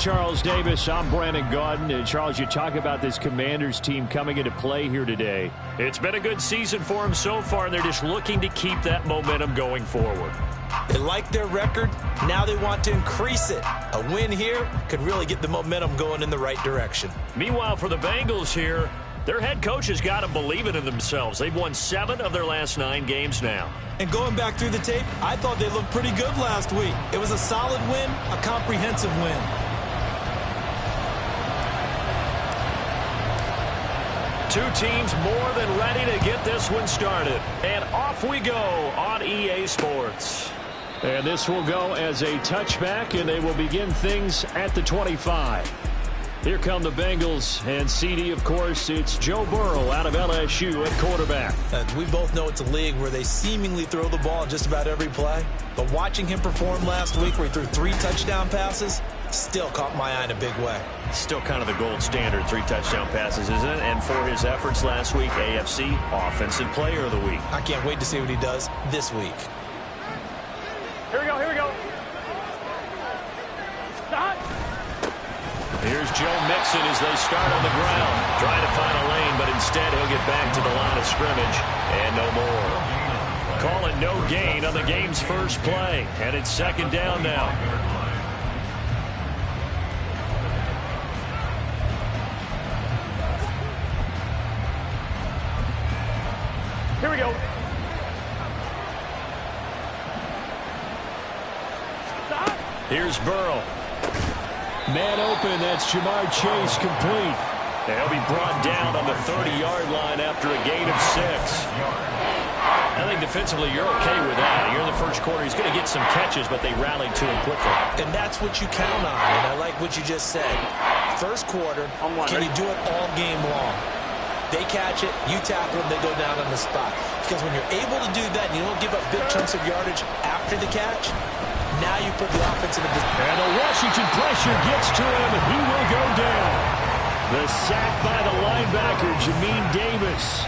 Charles Davis. I'm Brandon Gaudin. And Charles, you talk about this Commanders team coming into play here today. It's been a good season for them so far, and they're just looking to keep that momentum going forward. They like their record. Now they want to increase it. A win here could really get the momentum going in the right direction. Meanwhile, for the Bengals here, their head coach has got to believe it in themselves. They've won 7 of their last 9 games now. And going back through the tape, I thought they looked pretty good last week. It was a solid win, a comprehensive win. Two teams more than ready to get this one started. And off we go on EA Sports. And this will go as a touchback, and they will begin things at the 25. Here come the Bengals, and CD, of course, it's Joe Burrow out of LSU at quarterback. We both know it's a league where they seemingly throw the ball in just about every play. But watching him perform last week where he threw 3 touchdown passes still caught my eye in a big way. Still kind of the gold standard, 3 touchdown passes, isn't it? And for his efforts last week, AFC Offensive Player of the Week. I can't wait to see what he does this week. Here we go, here we go. Stop. Here's Joe Mixon as they start on the ground. Trying to find a lane, but instead he'll get back to the line of scrimmage. And no more. Calling no gain on the game's first play. And it's 2nd down now. Here we go. Stop. Here's Burrow. Man open, that's Jamar Chase complete. He'll be brought down on the 30-yard line after a gain of 6. I think defensively you're okay with that. You're in the first quarter. He's going to get some catches, but they rallied to him quickly. And that's what you count on, and I like what you just said. First quarter, can you do it all game long? They catch it, you tackle them, they go down on the spot. Because when you're able to do that and you don't give up big chunks of yardage after the catch, now you put the offense in a position. And the Washington pressure gets to him, and he will go down. The sack by the linebacker, Jamin Davis.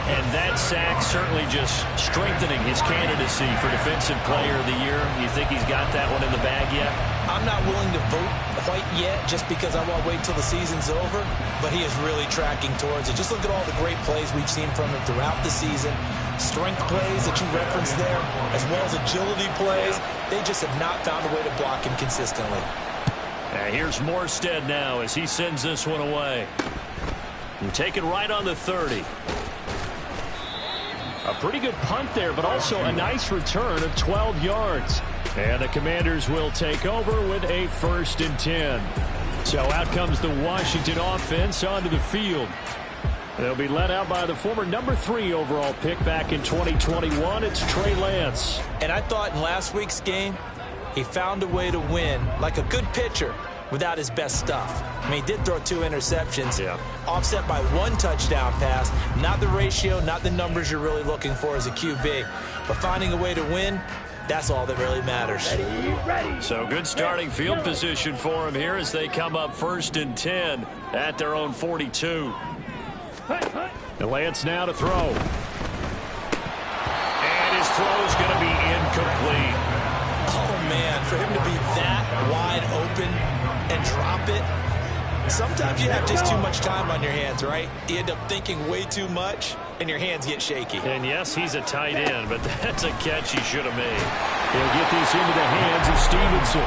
And that sack certainly just strengthening his candidacy for Defensive Player of the Year. You think he's got that one in the bag yet? I'm not willing to vote quite yet just because I want to wait until the season's over, but he is really tracking towards it. Just look at all the great plays we've seen from him throughout the season. Strength plays that you referenced there, as well as agility plays. They just have not found a way to block him consistently. Here's Morstead now as he sends this one away. And taken right on the 30. A pretty good punt there, but also a nice return of 12 yards. And the Commanders will take over with a 1st and 10. So out comes the Washington offense onto the field. They'll be led out by the former number 3 overall pick back in 2021. It's Trey Lance. And I thought in last week's game, he found a way to win like a good pitcher without his best stuff. I mean, he did throw 2 interceptions, offset by 1 touchdown pass. Not the ratio, not the numbers you're really looking for as a QB. But finding a way to win, that's all that really matters. So good starting field position for him here as they come up 1st and 10 at their own 42. The Lance now to throw. And his throw is going to be incomplete. Oh, man, for him to be that wide open and drop it. Sometimes you have just too much time on your hands, right? You end up thinking way too much, and your hands get shaky. And yes, he's a tight end, but that's a catch he should have made. He'll get this into the hands of Stevenson.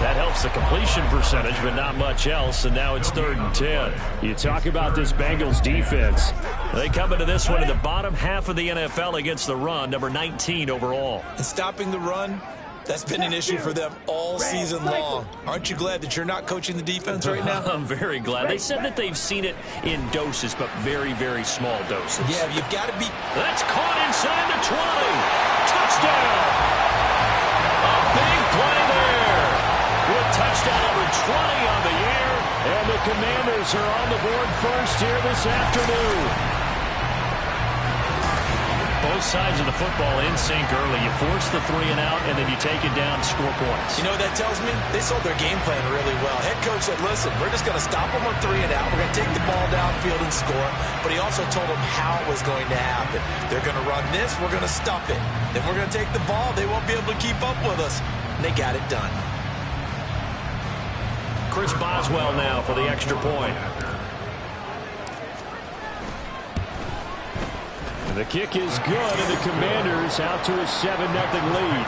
That helps the completion percentage, but not much else, and now it's 3rd and 10. You talk about this Bengals defense. They come into this one in the bottom half of the NFL against the run, number 19 overall. And stopping the run, that's been an issue for them all season long. Aren't you glad that you're not coaching the defense right now? I'm very glad. They said that they've seen it in doses, but very, very small doses. Yeah, you've got to be. That's caught inside the 20. Touchdown. A big play there. With touchdown number 20 on the year. And the Commanders are on the board first here this afternoon. Both sides of the football in sync early. You force the 3 and out, and then you take it down, score points. You know what that tells me? They sold their game plan really well. Head coach said, listen, we're just going to stop them on 3 and out. We're going to take the ball downfield and score. But he also told them how it was going to happen. They're going to run this. We're going to stop it. Then we're going to take the ball. They won't be able to keep up with us. And they got it done. Chris Boswell now for the extra point. The kick is good, and the Commanders out to a 7-0 lead.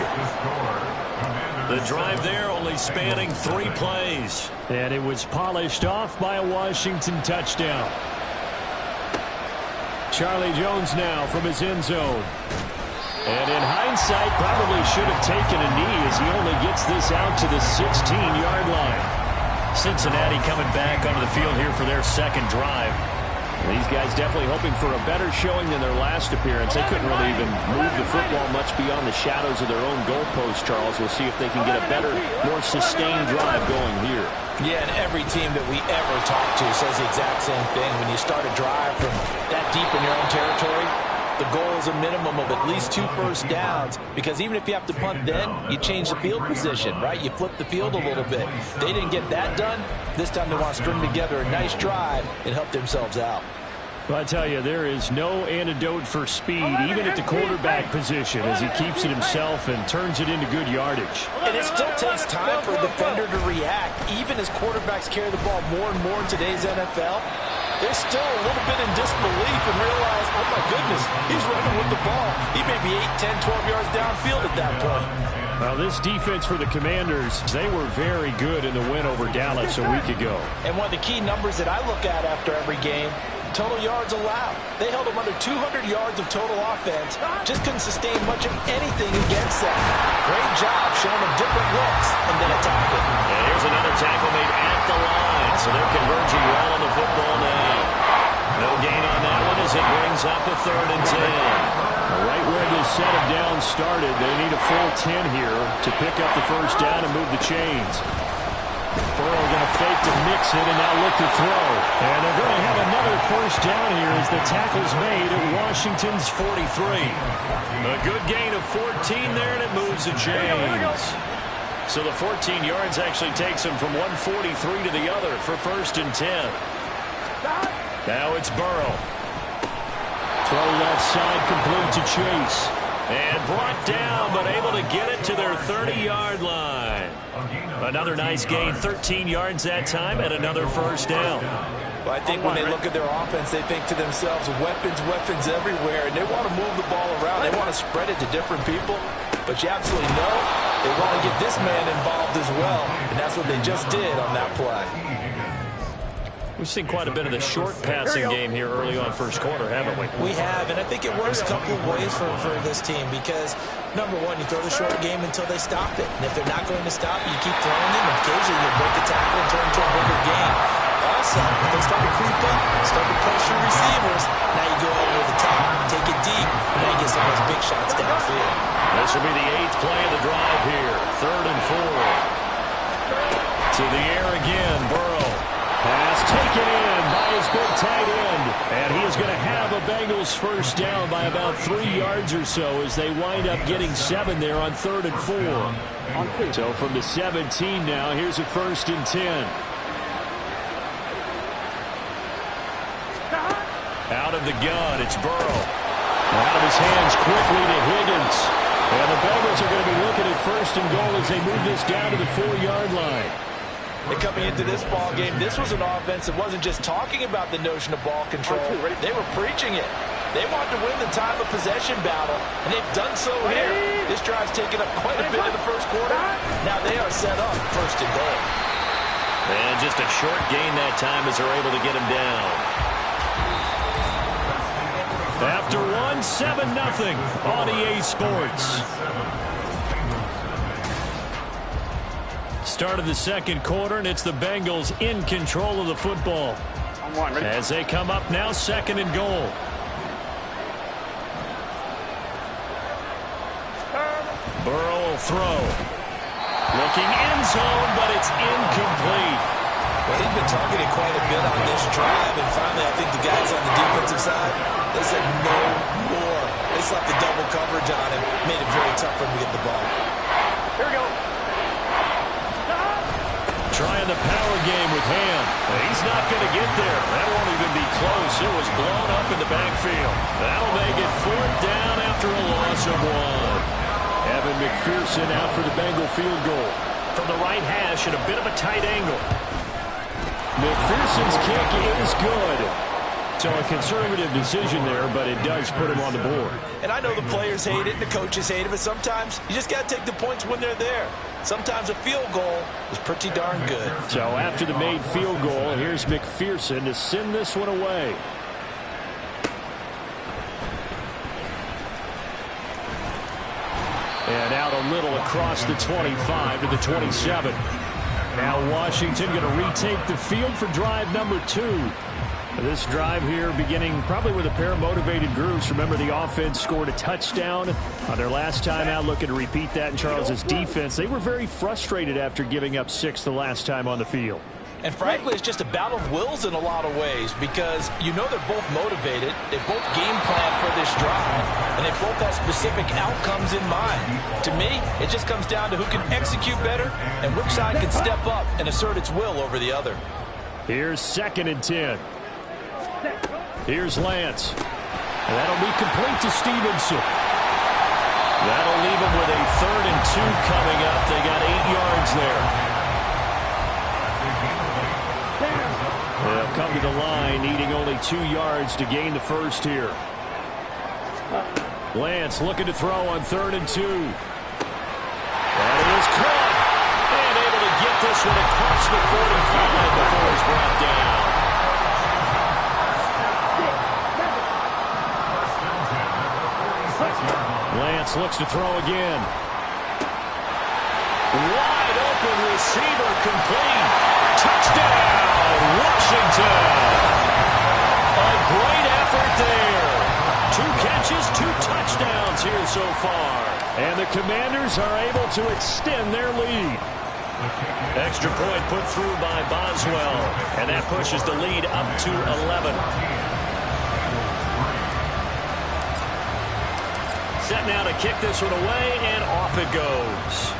The drive there only spanning 3 plays. And it was polished off by a Washington touchdown. Charlie Jones now from his end zone. And in hindsight, probably should have taken a knee as he only gets this out to the 16-yard line. Cincinnati coming back onto the field here for their second drive. These guys definitely hoping for a better showing than their last appearance. They couldn't really even move the football much beyond the shadows of their own goalpost, Charles. We'll see if they can get a better, more sustained drive going here. Yeah, and every team that we ever talk to says the exact same thing. When you start a drive from that deep in your own territory, the goal is a minimum of at least 2 first downs, because even if you have to punt then, you change the field position, right? You flip the field a little bit. They didn't get that done. This time they want to string together a nice drive and help themselves out. Well, I tell you, there is no antidote for speed, even at the quarterback position, as he keeps it himself and turns it into good yardage. And it still takes time for a defender to react. Even as quarterbacks carry the ball more and more in today's NFL, they're still a little bit in disbelief and realize, oh my goodness, he's running with the ball. He may be 8, 10, 12 yards downfield at that point. Well, this defense for the Commanders, they were very good in the win over Dallas a week ago. And one of the key numbers that I look at after every game, total yards allowed. They held them under 200 yards of total offense. Just couldn't sustain much of anything against them. Great job showing them different looks and then attacking. And here's another tackle made at the line. So they're converging well on the football now. No gain on that one as it brings up a 3rd and 10. Right where this set of downs started, they need a full 10 here to pick up the first down and move the chains. Burrow going to fake to Mixon and now look to throw. And they're going to have another first down here as the tackle's made at Washington's 43. A good gain of 14 there, and it moves the chains. So the 14 yards actually takes him from 143 to the other for 1st and 10. Now it's Burrow. Throw left side, complete to Chase. And brought down, but able to get it to their 30-yard line. Another nice gain, 13 yards that time, and another first down. Well, I think when they look at their offense, they think to themselves, weapons, weapons everywhere, and they want to move the ball around. They want to spread it to different people, but you absolutely know they want to get this man involved as well, and that's what they just did on that play. We've seen quite a bit of the short passing game here early on first quarter, haven't we? We have, and I think it works a couple of ways for this team because, number one, you throw the short game until they stop it. And if they're not going to stop it, you keep throwing them. Occasionally, you'll break the tackle and turn into a bigger game. Also, if they start to creep up, start to pressure receivers, now you go over the top, take it deep, and now you get some of those big shots downfield. This will be the 8th play of the drive here. 3rd and 4. To the air again, Burrow. Pass taken in by his big tight end. And he is going to have a Bengals first down by about 3 yards or so as they wind up getting 7 there on 3rd and 4. So from the 17 now, here's a 1st and 10. Out of the gun, it's Burrow. Out of his hands quickly to Higgins. And the Bengals are going to be looking at 1st and goal as they move this down to the 4-yard line. And coming into this ball game, this was an offense that wasn't just talking about the notion of ball control. They were preaching it. They wanted to win the time of possession battle, and they've done so here. This drive's taken up quite a bit in the first quarter. Now they are set up 1st and goal. And just a short gain that time as they're able to get him down. After one, 7-0 on EA Sports. Start of the second quarter, and it's the Bengals in control of the football. As they come up now, 2nd and goal. Burrow will throw. Looking end zone, but it's incomplete. Well, he's been targeted quite a bit on this drive, and finally I think the guys on the defensive side, they said no more. They slapped the double coverage on him, made it very tough for him to get the ball. Here we go. Trying the power game with Ham. He's not going to get there. That won't even be close. It was blown up in the backfield. That'll make it 4th down after a loss of 1. Evan McPherson out for the Bengal field goal. From the right hash at a bit of a tight angle. McPherson's kick is good. So a conservative decision there, but it does put him on the board. And I know the players hate it and the coaches hate it, but sometimes you just got to take the points when they're there. Sometimes a field goal is pretty darn good. So after the made field goal, here's McPherson to send this one away. And out a little across the 25 to the 27. Now Washington going to retake the field for drive number 2. This drive here beginning probably with a pair of motivated groups. Remember, the offense scored a touchdown on their last time out. Looking to repeat that in Charles's defense. They were very frustrated after giving up 6 the last time on the field. And frankly, it's just a battle of wills in a lot of ways because you know they're both motivated. They both game plan for this drive, and they both have specific outcomes in mind. To me, it just comes down to who can execute better and which side can step up and assert its will over the other. Here's 2nd and 10. Here's Lance. And that'll be complete to Stevenson. That'll leave him with a 3rd and 2 coming up. They got 8 yards there. They'll come to the line, needing only 2 yards to gain the first here. Lance looking to throw on 3rd and 2. That is caught. And able to get this one across the 45 before it's brought down. Lance looks to throw again. Wide open receiver complete. Touchdown, Washington. A great effort there. 2 catches, 2 touchdowns here so far. And the Commanders are able to extend their lead. Extra point put through by Boswell. And that pushes the lead up to 11. Set now to kick this one away, and off it goes.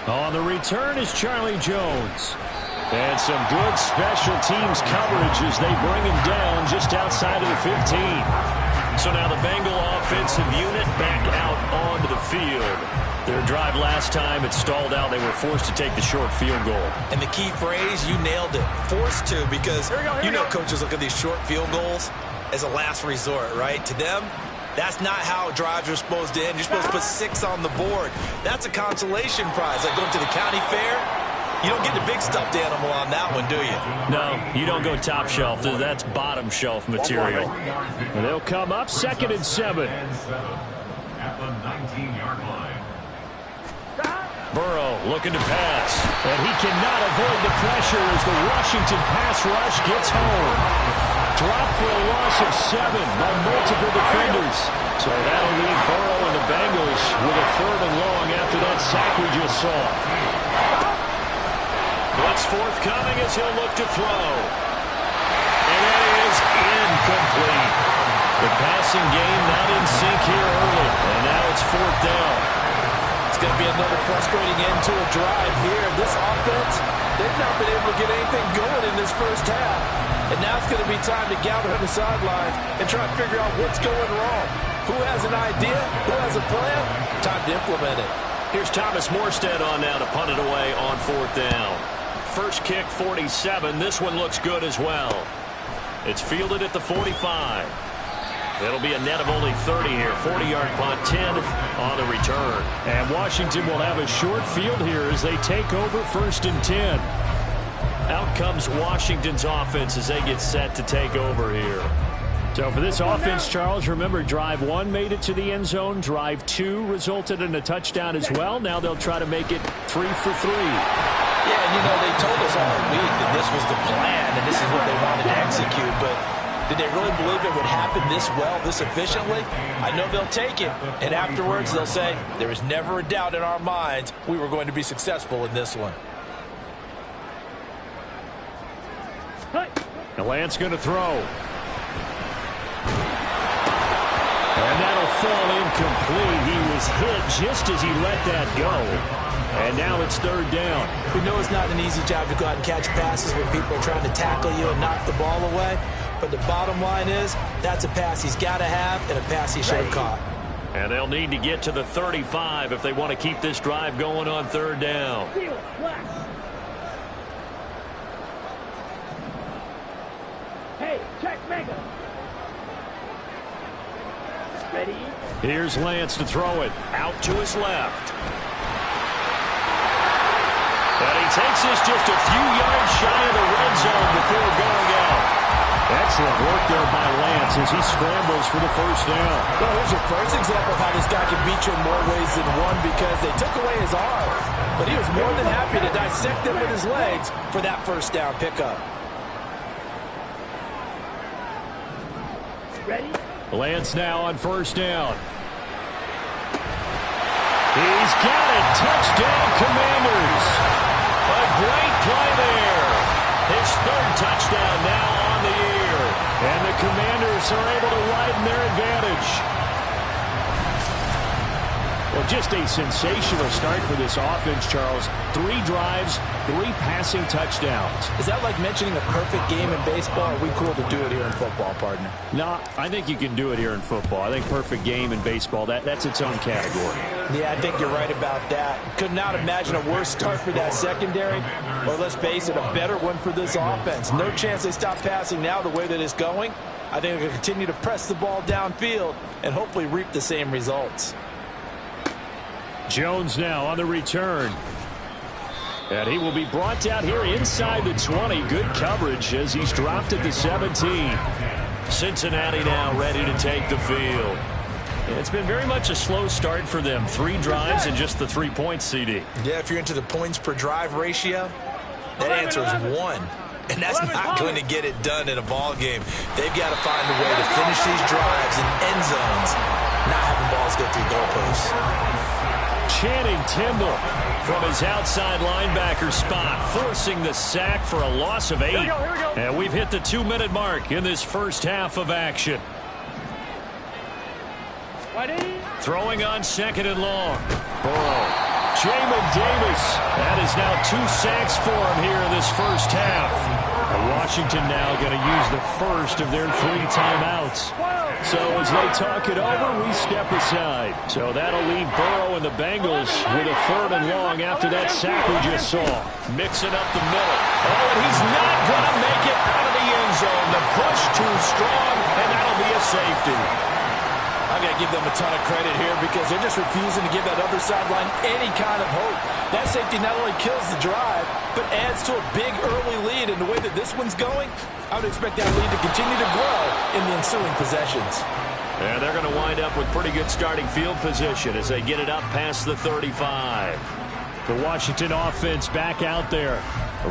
On the return is Charlie Jones. And some good special teams coverage as they bring him down just outside of the 15. So now the Bengal offensive unit back out onto the field. Their drive last time, it stalled out. They were forced to take the short field goal. And the key phrase, you nailed it. Forced to, because you know coaches look at these short field goals as a last resort, right? To them, that's not how drives are supposed to end. You're supposed to put 6 on the board. That's a consolation prize. Like going to the county fair, you don't get the big stuffed animal on that one, do you? No, you don't go top shelf. That's bottom shelf material. And they'll come up 2nd and 7. At the 19-yard line. Burrow looking to pass. And he cannot avoid the pressure as the Washington pass rush gets home. Dropped for a loss of 7 by multiple defenders. So that'll leave Burrow and the Bengals with a 3rd and long after that sack we just saw. Blitz forthcoming as he'll look to throw. And that is incomplete. The passing game not in sync here early. And now it's 4th down. It's going to be another frustrating end to a drive here. This offense, they've not been able to get anything going in this first half. And now it's going to be time to gather on the sidelines and try to figure out what's going wrong. Who has an idea? Who has a plan? Time to implement it. Here's Thomas Morstead on now to punt it away on 4th down. First kick, 47. This one looks good as well. It's fielded at the 45. It'll be a net of only 30 here. 40-yard punt, 10 on the return. And Washington will have a short field here as they take over 1st and 10. Out comes Washington's offense as they get set to take over here. So for this offense, Charles, remember drive 1 made it to the end zone. Drive 2 resulted in a touchdown as well. Now they'll try to make it 3 for 3. Yeah, and you know, they told us all week that this was the plan and this is what they wanted to execute, but did they really believe it would happen this well, this efficiently? I know they'll take it, and afterwards they'll say, there was never a doubt in our minds we were going to be successful in this one. And Lance going to throw. And that'll fall incomplete. He was hit just as he let that go. And now it's 3rd down. We know it's not an easy job to go out and catch passes when people are trying to tackle you and knock the ball away. But the bottom line is, that's a pass he's got to have and a pass he should have caught. And they'll need to get to the 35 if they want to keep this drive going on 3rd down. Here's Lance to throw it. Out to his left. And he takes this just a few yards shy of the red zone before going out. Excellent work there by Lance as he scrambles for the first down. Well, here's your first example of how this guy can beat you in more ways than one, because they took away his arm, but he was more than happy to dissect them with his legs for that first down pickup. Ready? Lance now on first down. He's got it. Touchdown, Commanders. A great play there. His third touchdown now on the year. And the Commanders are able to widen their advantage. Well, just a sensational start for this offense, Charles. 3 drives, 3 passing touchdowns. Is that like mentioning the perfect game in baseball? Or are we cool to do it here in football, partner? No, I think you can do it here in football. I think perfect game in baseball, that's its own category. Yeah, I think you're right about that. Could not imagine a worse start for that secondary, or let's face it, a better one for this offense. No chance they stop passing now the way that it's going. I think they're going to continue to press the ball downfield and hopefully reap the same results. Jones now on the return. And he will be brought down here inside the 20. Good coverage as he's dropped at the 17. Cincinnati now ready to take the field. It's been very much a slow start for them. 3 drives and just the 3 points, CD. Yeah, if you're into the points per drive ratio, that answer is 1. And that's not going to get it done in a ball game. They've got to find a way to finish these drives in end zones, not having balls go through goalposts. Channing Tindall from his outside linebacker spot, forcing the sack for a loss of 8. Here we go. And we've hit the 2-minute mark in this first half of action. Throwing on 2nd and long. Burrow. Jamin Davis. That is now 2 sacks for him here in this first half. And Washington now going to use the first of their 3 timeouts. So as they talk it over, we step aside. So that'll leave Burrow and the Bengals with a 3rd and long after that sack we just saw. Mixing up the middle. Oh, and he's not going to make it out of the end zone. The push too strong, and that'll be a safety. I've got to give them a ton of credit here because they're just refusing to give that other sideline any kind of hope. That safety not only kills the drive, but adds to a big early lead. And the way that this one's going, I would expect that lead to continue to grow in the ensuing possessions. And they're going to wind up with pretty good starting field position as they get it up past the 35. The Washington offense back out there.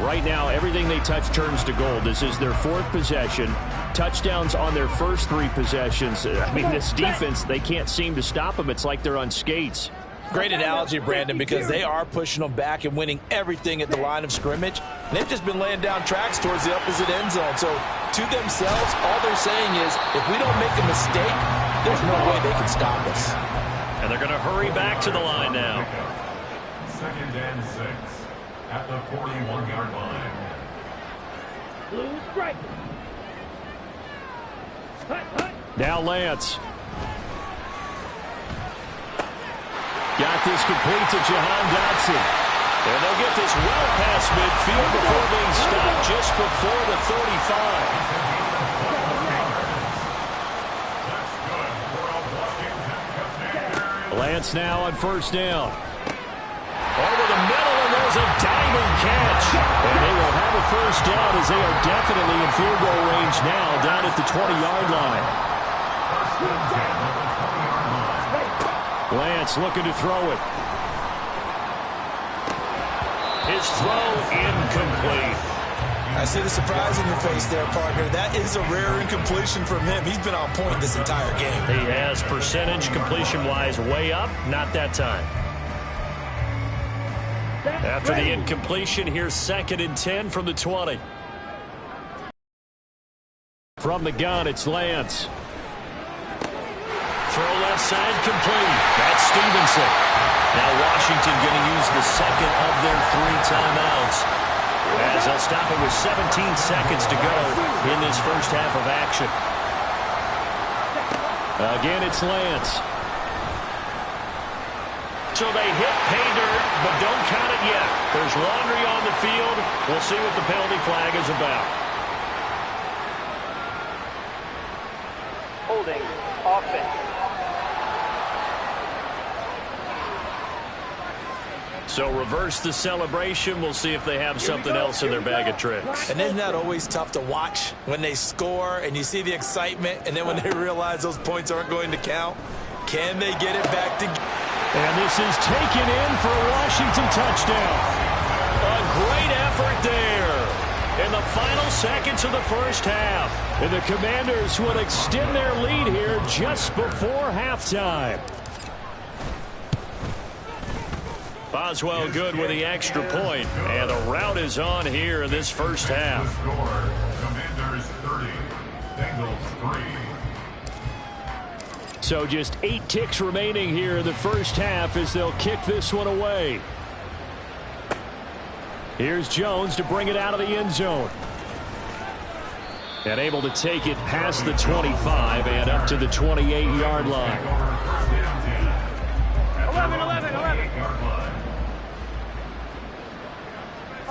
Right now, everything they touch turns to gold. This is their 4th possession. Touchdowns on their first 3 possessions. I mean, this defense, they can't seem to stop them. It's like they're on skates. Great analogy, Brandon, because they are pushing them back and winning everything at the line of scrimmage. And they've just been laying down tracks towards the opposite end zone. So to themselves, all they're saying is, if we don't make a mistake, there's no way they can stop us. And they're going to hurry back to the line now. 2nd and 6 at the 41-yard line. Blue strike. Now Lance. Got this complete to Jahan Dotson. And they'll get this well past midfield before being stopped just before the 35. Lance now on first down. Over the middle, and there's a diamond catch. And they will have a first down as they are definitely in field goal range now down at the 20-yard line. Lance looking to throw it. His throw incomplete. I see the surprise in your face there, partner. That is a rare incompletion from him. He's been on point this entire game. He has percentage completion-wise way up. Not that time. After the incompletion, here's 2nd and 10 from the 20. From the gun, it's Lance. Throw left side complete. That's Stevenson. Now Washington going to use the 2nd of their 3 timeouts. As they'll stop it with 17 seconds to go in this first half of action. Again, it's Lance. So they hit pay dirt, but don't count it yet. There's laundry on the field. We'll see what the penalty flag is about. holding offense. So reverse the celebration. We'll see if they have something else in their bag of tricks. And isn't that always tough to watch when they score and you see the excitement, and then when they realize those points aren't going to count? Can they get it back to... And this is taken in for a Washington touchdown. A great effort there in the final seconds of the first half. And the Commanders would extend their lead here just before halftime. Boswell good with the extra point, and the rout is on here in this first half. Commanders 30, Bengals 3. So just 8 ticks remaining here in the first half as they'll kick this one away. Here's Jones to bring it out of the end zone. And able to take it past the 25 and up to the 28-yard line. 11, 11, 11.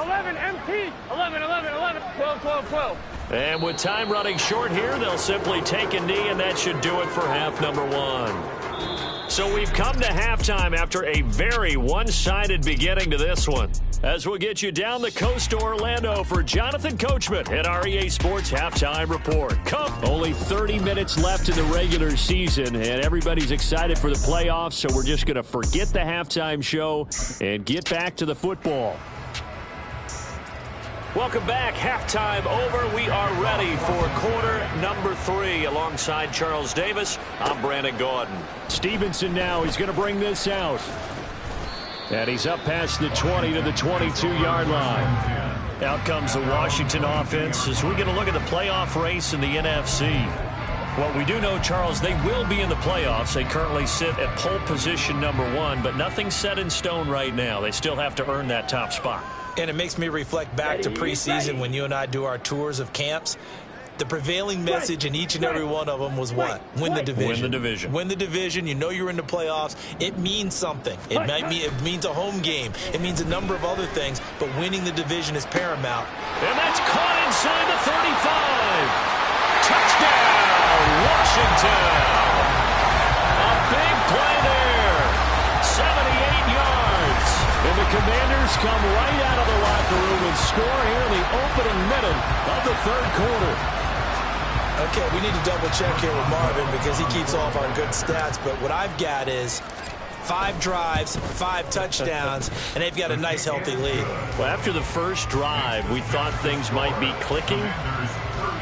11, MT. 11, 11, 11. 12, 12, 12. And with time running short here, they'll simply take a knee, and that should do it for half number one. So we've come to halftime after a very one-sided beginning to this one. As we'll get you down the coast to Orlando for Jonathan Coachman at our EA Sports Halftime Report. Come. Only 30 minutes left in the regular season, and everybody's excited for the playoffs, so we're just going to forget the halftime show and get back to the football. Welcome back. Halftime over. We are ready for quarter number 3. Alongside Charles Davis, I'm Brandon Gaudin. Stevenson now. He's going to bring this out. And he's up past the 20 to the 22-yard line. Out comes the Washington offense as we get a look at the playoff race in the NFC. What we do know, Charles, they will be in the playoffs. They currently sit at pole position number 1, but nothing's set in stone right now. They still have to earn that top spot. And it makes me reflect back to preseason when you and I do our tours of camps. The prevailing message in each and every one of them was what? Win the division. Win the division. Win the division. You know you're in the playoffs. It means something. It means a home game. It means a number of other things, but winning the division is paramount. And that's caught inside the 35. Touchdown, Washington. A big play there. 78 yards. And the Commanders come right out of the locker room and score here in the opening minute of the third quarter. Okay, we need to double check here with Marvin because he keeps off our good stats, but what I've got is 5 drives, 5 touchdowns, and they've got a nice, healthy lead. Well, after the first drive, we thought things might be clicking.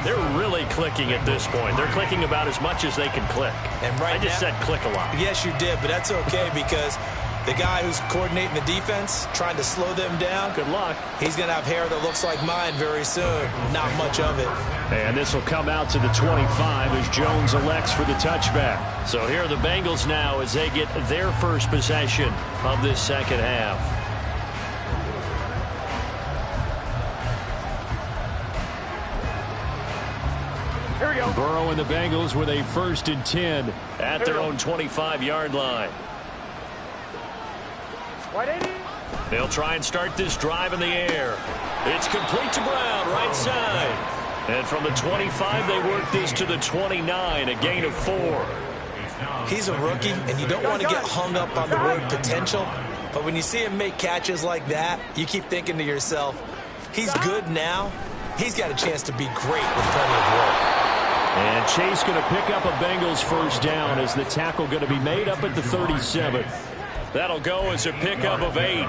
They're really clicking at this point. They're clicking about as much as they can click. And I just said click a lot. Yes, you did, but that's okay because the guy who's coordinating the defense, trying to slow them down, good luck. He's going to have hair that looks like mine very soon. Not much of it. And this will come out to the 25 as Jones elects for the touchback. So here are the Bengals now as they get their first possession of this second half. Here we go. Burrow and the Bengals with a 1st and 10 at their own 25-yard line. They'll try and start this drive in the air. It's complete to Brown, right side. And from the 25, they work this to the 29, a gain of 4. He's a rookie, and you don't want to get hung up on the word potential. But when you see him make catches like that, you keep thinking to yourself, he's good now. He's got a chance to be great with plenty of work. And Chase going to pick up a Bengals first down as the tackle going to be made up at the 37. That'll go as a pickup of 8.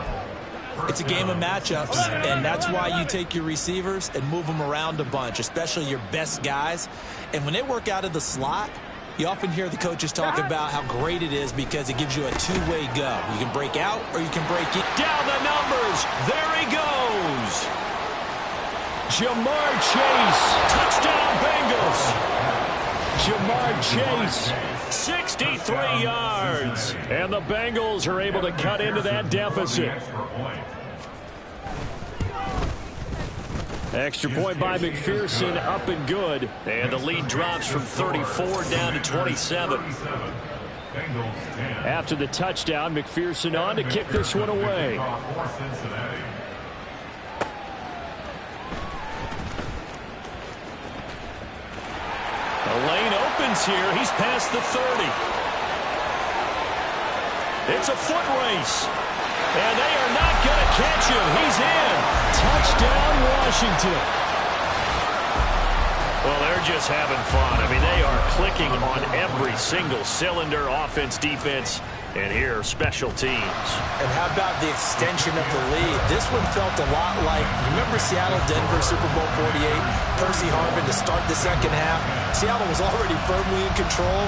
It's a game of matchups, and that's why you take your receivers and move them around a bunch, especially your best guys. And when they work out of the slot, you often hear the coaches talk about how great it is because it gives you a two-way go. You can break out or you can break in. Down the numbers. There he goes. Jamar Chase. Touchdown, Bengals. Jamar Chase. 63 yards. And the Bengals are able to cut into that deficit. Extra point by McPherson, up and good. And the lead drops from 34 down to 27. After the touchdown, McPherson on to kick this one away. The lane opens here. He's past the 30. It's a foot race. And they are not going to catch him. He's in. Touchdown, Washington. Well, they're just having fun. I mean, they are clicking on every single cylinder, offense, defense, and here, special teams. And how about the extension of the lead? This one felt a lot like, you remember Seattle-Denver Super Bowl 48? Percy Harvin to start the second half. Seattle was already firmly in control.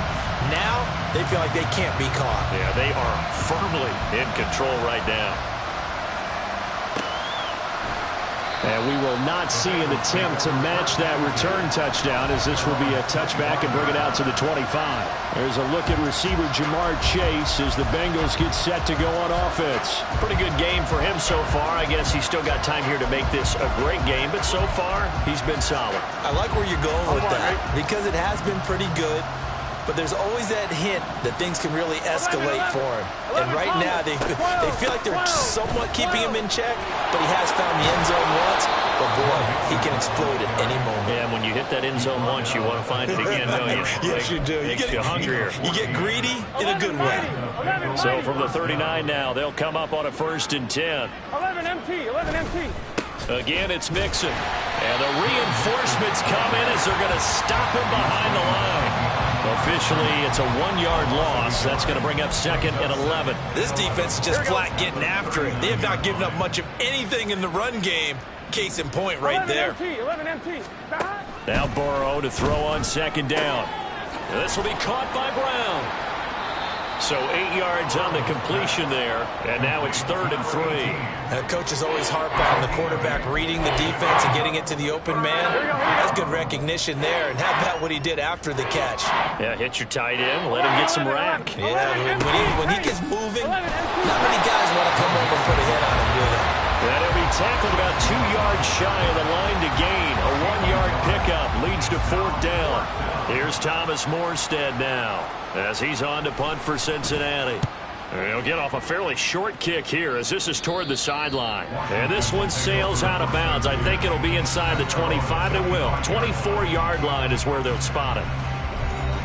Now, they feel like they can't be caught. Yeah, they are firmly in control right now. And we will not see an attempt to match that return touchdown, as this will be a touchback and bring it out to the 25. There's a look at receiver Jamar Chase as the Bengals get set to go on offense. Pretty good game for him so far. I guess he's still got time here to make this a great game, but so far, he's been solid. I like where you're going with that because it has been pretty good. But there's always that hint that things can really escalate for him. And right now, they feel like they're somewhat keeping him in check, but he has found the end zone once. But, boy, he can explode at any moment. Yeah, and when you hit that end zone once, you want to find it again, don't you? Yes, you do. Makes you hungrier. You get greedy in a good way. So from the 39 now, they'll come up on a 1st and 10. 11 MT, 11 MT. Again, it's Mixon. And the reinforcements come in as they're going to stop him behind the line. Officially, it's a 1-yard loss. That's going to bring up 2nd and 11. This defense is just flat getting after it. They have not given up much of anything in the run game. Case in point right there. 11 MT. Now Burrow to throw on 2nd down. This will be caught by Brown. So 8 yards on the completion there, and now it's 3rd and 3. Coaches always harp on the quarterback reading the defense and getting it to the open man. That's good recognition there. And how about what he did after the catch? Yeah, hit your tight end, let him get some rack. Yeah, when he gets moving, not many guys want to come over and put a hit on him, do they? And he'll be tackled about 2 yards shy of the line to gain. A 1-yard pickup leads to 4th down. Here's Thomas Morstead now as he's on to punt for Cincinnati. He'll get off a fairly short kick here as this is toward the sideline. And this one sails out of bounds. I think it'll be inside the 25. It will. 24-yard line is where they'll spot it.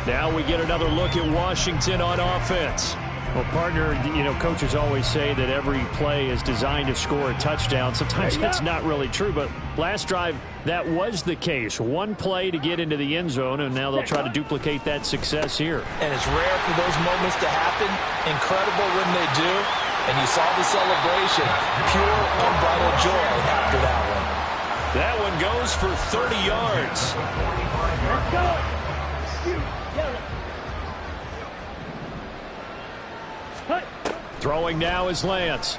Now we get another look at Washington on offense. Well, partner, coaches always say that every play is designed to score a touchdown. Sometimes that's not really true, but last drive, that was the case. One play to get into the end zone, and now they'll try to duplicate that success here. And it's rare for those moments to happen. Incredible when they do. And you saw the celebration. Pure, unbridled joy after that one. That one goes for 30 yards. Let's go. Throwing now is Lance.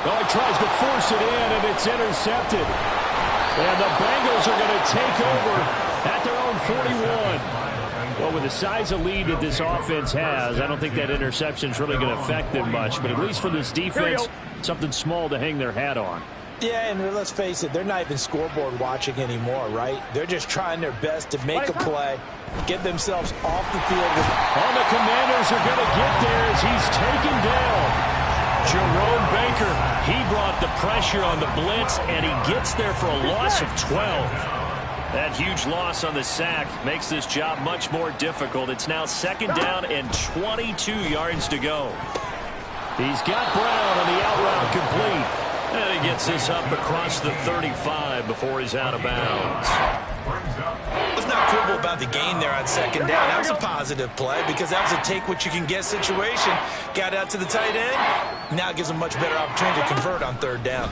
Oh, he tries to force it in, and it's intercepted. And the Bengals are going to take over at their own 41. Well, with the size of lead that this offense has, I don't think that interception is really going to affect them much. But at least for this defense, something small to hang their hat on. Yeah, and let's face it, they're not even scoreboard watching anymore, right? They're just trying their best to make a play, get themselves off the field. All the Commanders are going to get there as he's taken down. Jerome Baker, he brought the pressure on the blitz, and he gets there for a loss of 12. That huge loss on the sack makes this job much more difficult. It's now 2nd down and 22 yards to go. He's got Brown on the out route complete. And he gets this up across the 35 before he's out of bounds. Let's not quibble about the gain there on 2nd down. That was a positive play because that was a take-what-you-can-get situation. Got out to the tight end. Now it gives him much better opportunity to convert on 3rd down.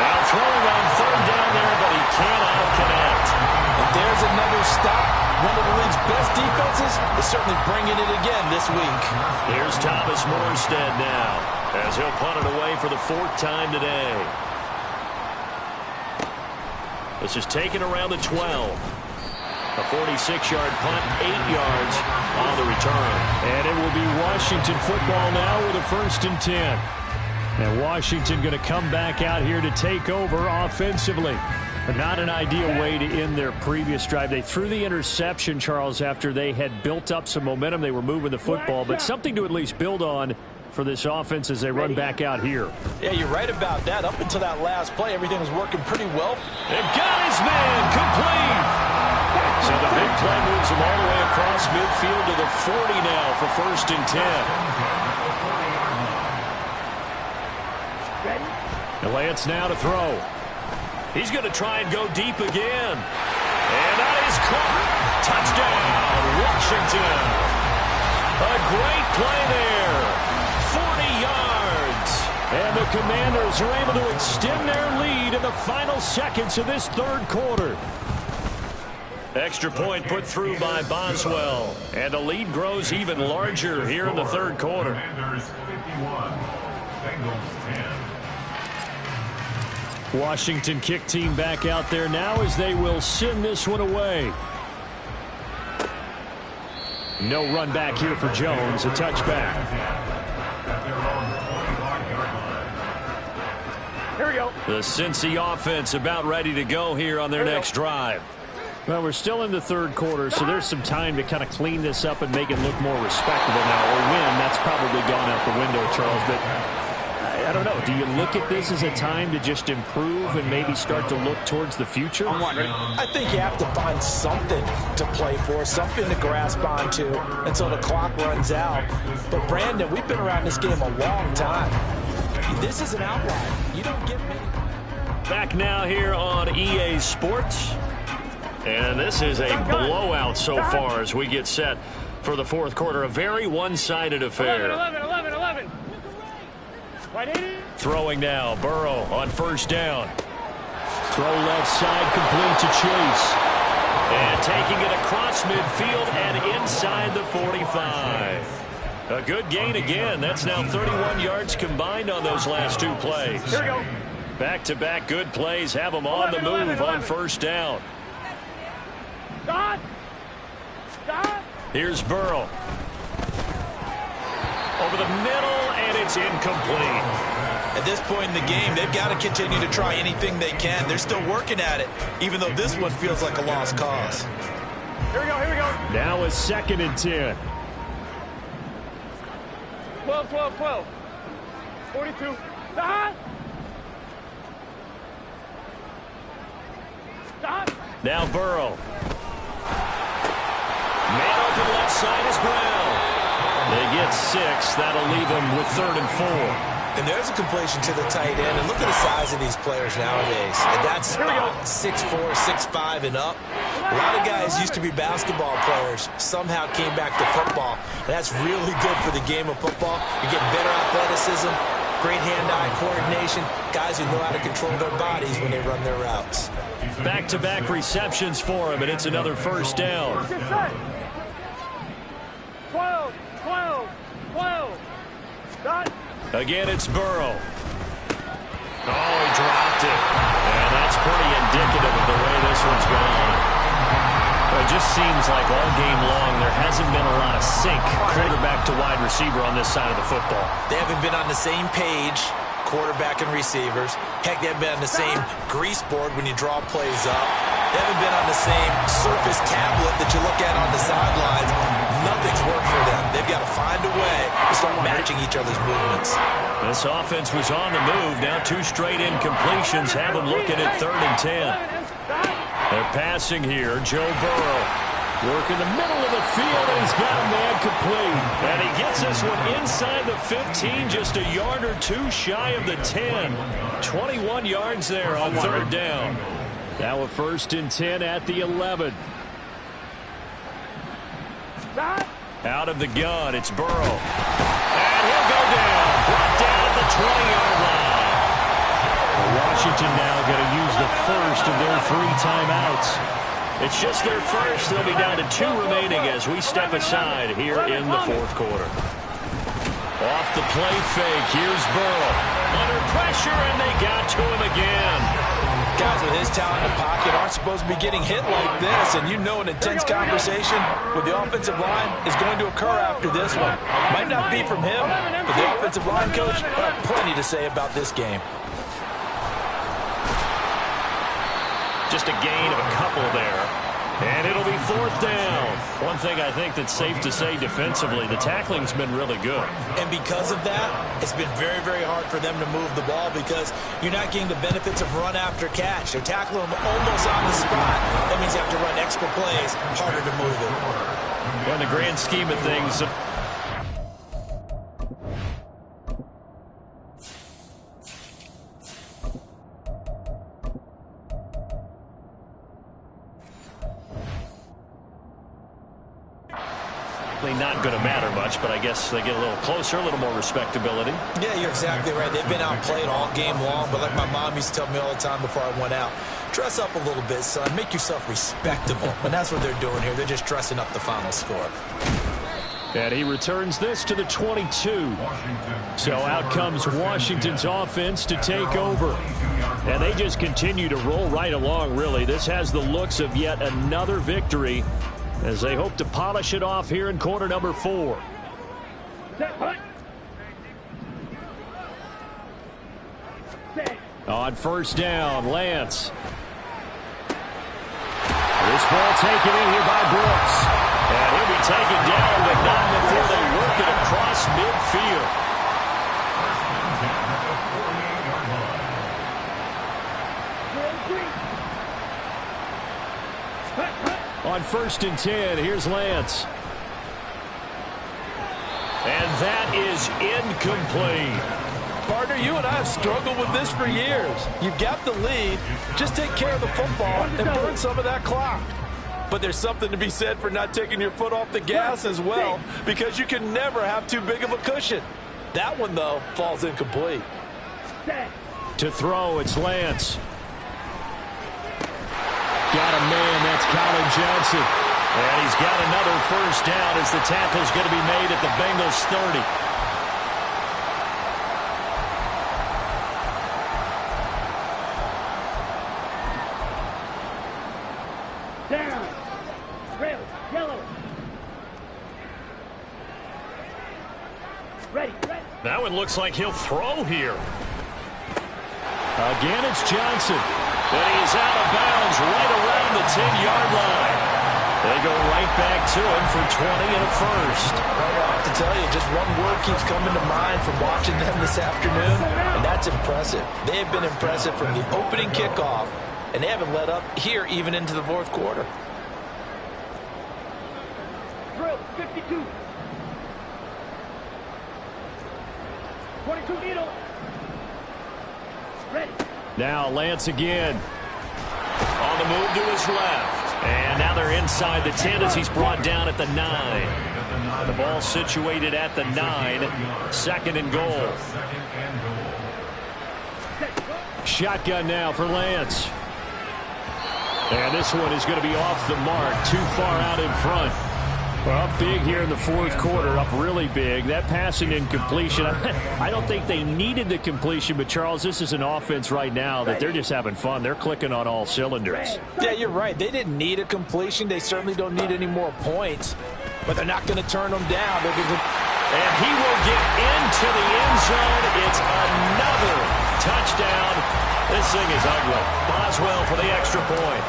Now throwing on 3rd down there, but he cannot connect. And there's another stop. One of the league's best defenses is certainly bringing it again this week. Here's Thomas Morstead now as he'll punt it away for the 4th time today. This is taken around the 12. A 46-yard punt, 8 yards on the return. And it will be Washington football now with a 1st and 10. And Washington going to come back out here to take over offensively. Not an ideal way to end their previous drive. They threw the interception, Charles, after they had built up some momentum. They were moving the football, but something to at least build on for this offense as they run back out here. Yeah, you're right about that. Up until that last play, everything was working pretty well. They've got his man complete. So the big play moves him all the way across midfield to the 40 now for 1st and 10. Lance now to throw. He's going to try and go deep again. And that is caught. Touchdown, Washington. A great play there. 40 yards. And the Commanders are able to extend their lead in the final seconds of this third quarter. Extra point put through by Boswell. And the lead grows even larger here in the third quarter. Commanders 51, Bengals 10. Washington kick team back out there now as they will send this one away. No run back here for Jones. A touchback. Here we go. The Cincy offense about ready to go here on their next drive. Well, we're still in the third quarter, so there's some time to kind of clean this up and make it look more respectable now. Or win, that's probably gone out the window, Charles. But I don't know. Do you look at this as a time to just improve and maybe start to look towards the future? I think you have to find something to play for, something to grasp onto until the clock runs out. But, Brandon, we've been around this game a long time. This is an outlier. You don't get many. Back now here on EA Sports. And this is a blowout so far as we get set for the fourth quarter. A very one-sided affair. 11. Throwing now. Burrow on 1st down. Throw left side complete to Chase. And taking it across midfield and inside the 45. A good gain again. That's now 31 yards combined on those last 2 plays. Here we go. Back-to-back good plays have them on the move on 1st down. Stop. Here's Burrow. Over the middle, and it's incomplete. At this point in the game, they've got to continue to try anything they can. They're still working at it, even though this one feels like a lost cause. Here we go. Now a 2nd and 10. 12. 42. Stop. Now Burrow. Man open left side is Brown. They get 6. That'll leave them with 3rd and 4. And there's a completion to the tight end. And look at the size of these players nowadays. And that's 6'4", 6'5", and up. A lot of guys used to be basketball players. Somehow came back to football. And that's really good for the game of football. You get better athleticism, great hand-eye coordination. Guys who know how to control their bodies when they run their routes. Back-to-back receptions for him, and it's another 1st down. 12. Stop. Again, it's Burrow. Oh, he dropped it. And that's pretty indicative of the way this one's gone. It just seems like all game long there hasn't been a lot of sync quarterback to wide receiver on this side of the football. They haven't been on the same page, quarterback and receivers. Heck, they haven't been on the same grease board when you draw plays up. They haven't been on the same surface tablet that you look at on the sidelines. Nothing's worked for them. They've got to find a way to start matching each other's movements. This offense was on the move. Now 2 straight incompletions have them looking at 3rd and 10. They're passing here. Joe Burrow. Work in the middle of the field, and he's got a man complete. And he gets this one inside the 15, just a yard or 2 shy of the 10. 21 yards there on 3rd down. Now a 1st and 10 at the 11. Out of the gun, it's Burrow. And he'll go down. Brought down at the 20-yard line. Washington now going to use the first of their 3 timeouts. It's just their first. They'll be down to 2 remaining as we step aside here in the 4th quarter. Off the play fake, here's Burrow. Under pressure, and they got to him again. Guys with his talent in the pocket aren't supposed to be getting hit like this, and you know an intense conversation with the offensive line is going to occur after this one. Might not be from him, but the offensive line coach will have plenty to say about this game. Just a gain of a couple there. And it'll be 4th down. One thing I think that's safe to say defensively, the tackling's been really good. And because of that, it's been very, very hard for them to move the ball because you're not getting the benefits of run after catch. They're tackling them almost on the spot. That means you have to run extra plays, harder to move it. Well, in the grand scheme of things, not going to matter much, but I guess they get a little closer, a little more respectability. Yeah, you're exactly right. They've been outplayed all game long, but like my mom used to tell me all the time before I went out, dress up a little bit, son. Make yourself respectable. And that's what they're doing here. They're just dressing up the final score. And he returns this to the 22. So out comes Washington's offense to take over. And they just continue to roll right along, really. This has the looks of yet another victory as they hope to polish it off here in quarter number 4. On 1st down, Lance. This ball taken in here by Brooks. And he'll be taken down, but not before they work it across midfield. On 1st and 10, here's Lance. And that is incomplete. Partner, you and I have struggled with this for years. You've got the lead. Just take care of the football and burn some of that clock. But there's something to be said for not taking your foot off the gas as well, because you can never have too big of a cushion. That one, though, falls incomplete. To throw, it's Lance. Got a man, that's Colin Johnson. And he's got another 1st down as the tackle's going to be made at the Bengals 30. Down. Red, yellow. Ready. That one looks like he'll throw here. Again, it's Johnson. But he's out of bounds right around the 10-yard line. They go right back to him for 20 and a 1st. I have to tell you, just one word keeps coming to mind from watching them this afternoon, and that's impressive. They have been impressive from the opening kickoff, and they haven't let up here even into the 4th quarter. Drill, 52. 22 needle. Ready. Now Lance again. On the move to his left. And now they're inside the 10 as he's brought down at the 9. The ball situated at the 9. 2nd and goal. Shotgun now for Lance. And this one is going to be off the mark. Too far out in front. Well, up big here in the 4th quarter, up really big. That passing incompletion, I don't think they needed the completion, but Charles, this is an offense right now that they're just having fun. They're clicking on all cylinders. Yeah, you're right. They didn't need a completion. They certainly don't need any more points, but they're not going to turn them down. And he will get into the end zone. It's another touchdown. This thing is ugly. Boswell for the extra point.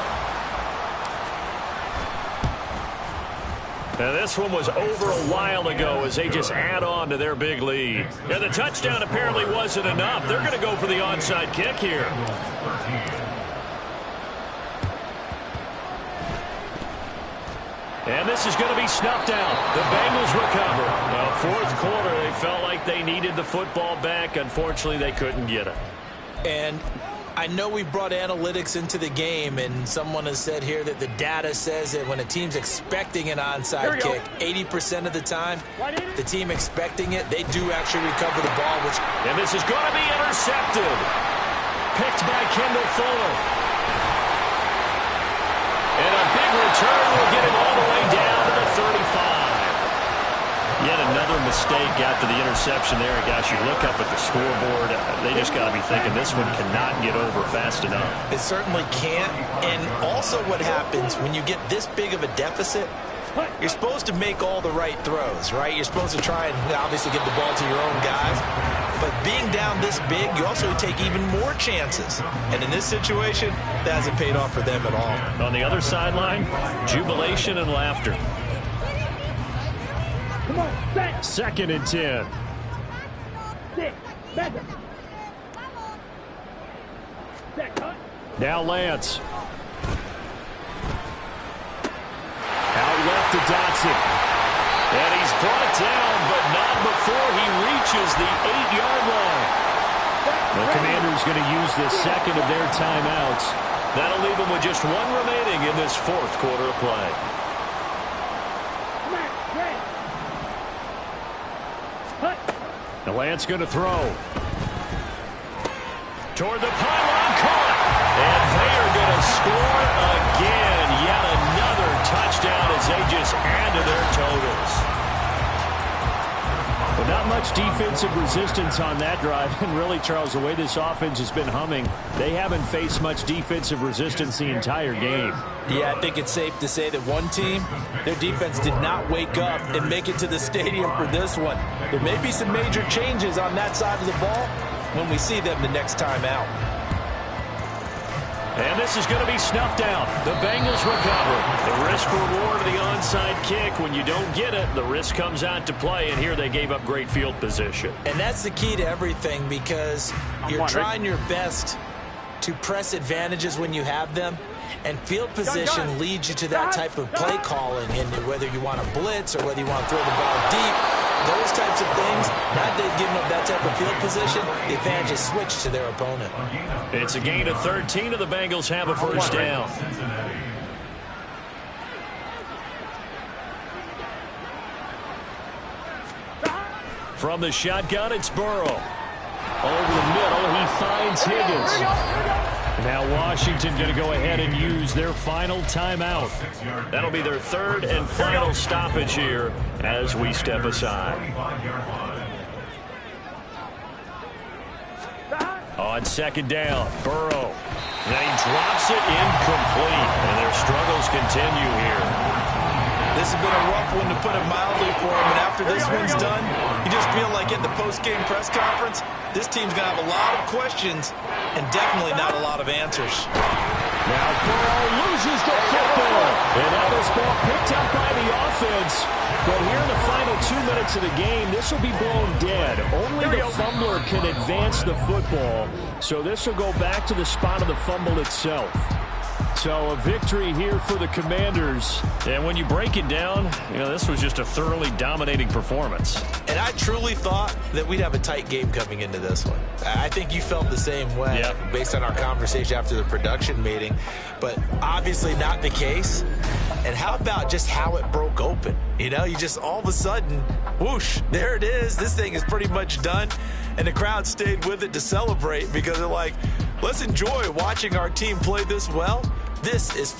Now, this one was over a while ago as they just add on to their big lead. And the touchdown apparently wasn't enough. They're going to go for the onside kick here. And this is going to be snuffed out. The Bengals recover. Now, 4th quarter, they felt like they needed the football back. Unfortunately, they couldn't get it. And I know we brought analytics into the game, and someone has said here that the data says that when a team's expecting an onside kick, 80% of the time, the team expecting it, they do actually recover the ball. And this is going to be intercepted. Picked by Kendall Fuller. And a big return will get him all the way down to the 35. Yet another mistake after the interception there. Gosh, you look up at the scoreboard, they just got to be thinking this one cannot get over fast enough. It certainly can't. And also what happens when you get this big of a deficit, you're supposed to make all the right throws, right? You're supposed to try and obviously get the ball to your own guys. But being down this big, you also take even more chances. And in this situation, that hasn't paid off for them at all. On the other sideline, jubilation and laughter. Come on, set. 2nd and 10. Sit. Back up. Set, cut. Now Lance. Out left to Dotson. And he's brought down, but not before he reaches the 8-yard line. The Commanders going to use the second of their timeouts. That'll leave them with just one remaining in this 4th quarter of play. Now Lance going to throw. Toward the pylon, caught. And they are going to score again. Yet another touchdown as they just add to their totals. But not much defensive resistance on that drive. And really, Charles, the way this offense has been humming, they haven't faced much defensive resistance the entire game. Yeah, I think it's safe to say that one team, their defense did not wake up and make it to the stadium for this one. There may be some major changes on that side of the ball when we see them the next time out. And this is going to be snuffed out. The Bengals recover. The risk-reward of the onside kick. When you don't get it, the risk comes out to play, and here they gave up great field position. And that's the key to everything, because you're trying your best to press advantages when you have them, and field position leads you to that type of play calling, and whether you want to blitz or whether you want to throw the ball deep, those types of things, not that giving up that type of field position, the advantage is switched to their opponent. It's a gain of 13, and the Bengals have a first down. From the shotgun, it's Burrow. Over the middle, he finds Higgins. Now Washington going to go ahead and use their final timeout. That'll be their 3rd and final stoppage here as we step aside. On 2nd down, Burrow. Then he drops it incomplete, and their struggles continue here. This has been a rough one, to put it mildly, for him. And after this one's done, you just feel like at the post-game press conference, this team's going to have a lot of questions and definitely not a lot of answers. Now Burrow loses the football. And now this ball picked up by the offense. But here in the final 2 minutes of the game, this will be blown dead. Only the fumbler can advance the football. So this will go back to the spot of the fumble itself. So a victory here for the Commanders. And when you break it down, this was just a thoroughly dominating performance. And I truly thought that we'd have a tight game coming into this one. I think you felt the same way based on our conversation after the production meeting. But obviously not the case. And how about just how it broke open? You just all of a sudden, whoosh, there it is. This thing is pretty much done. And the crowd stayed with it to celebrate, because they're like, let's enjoy watching our team play this well. This is fun.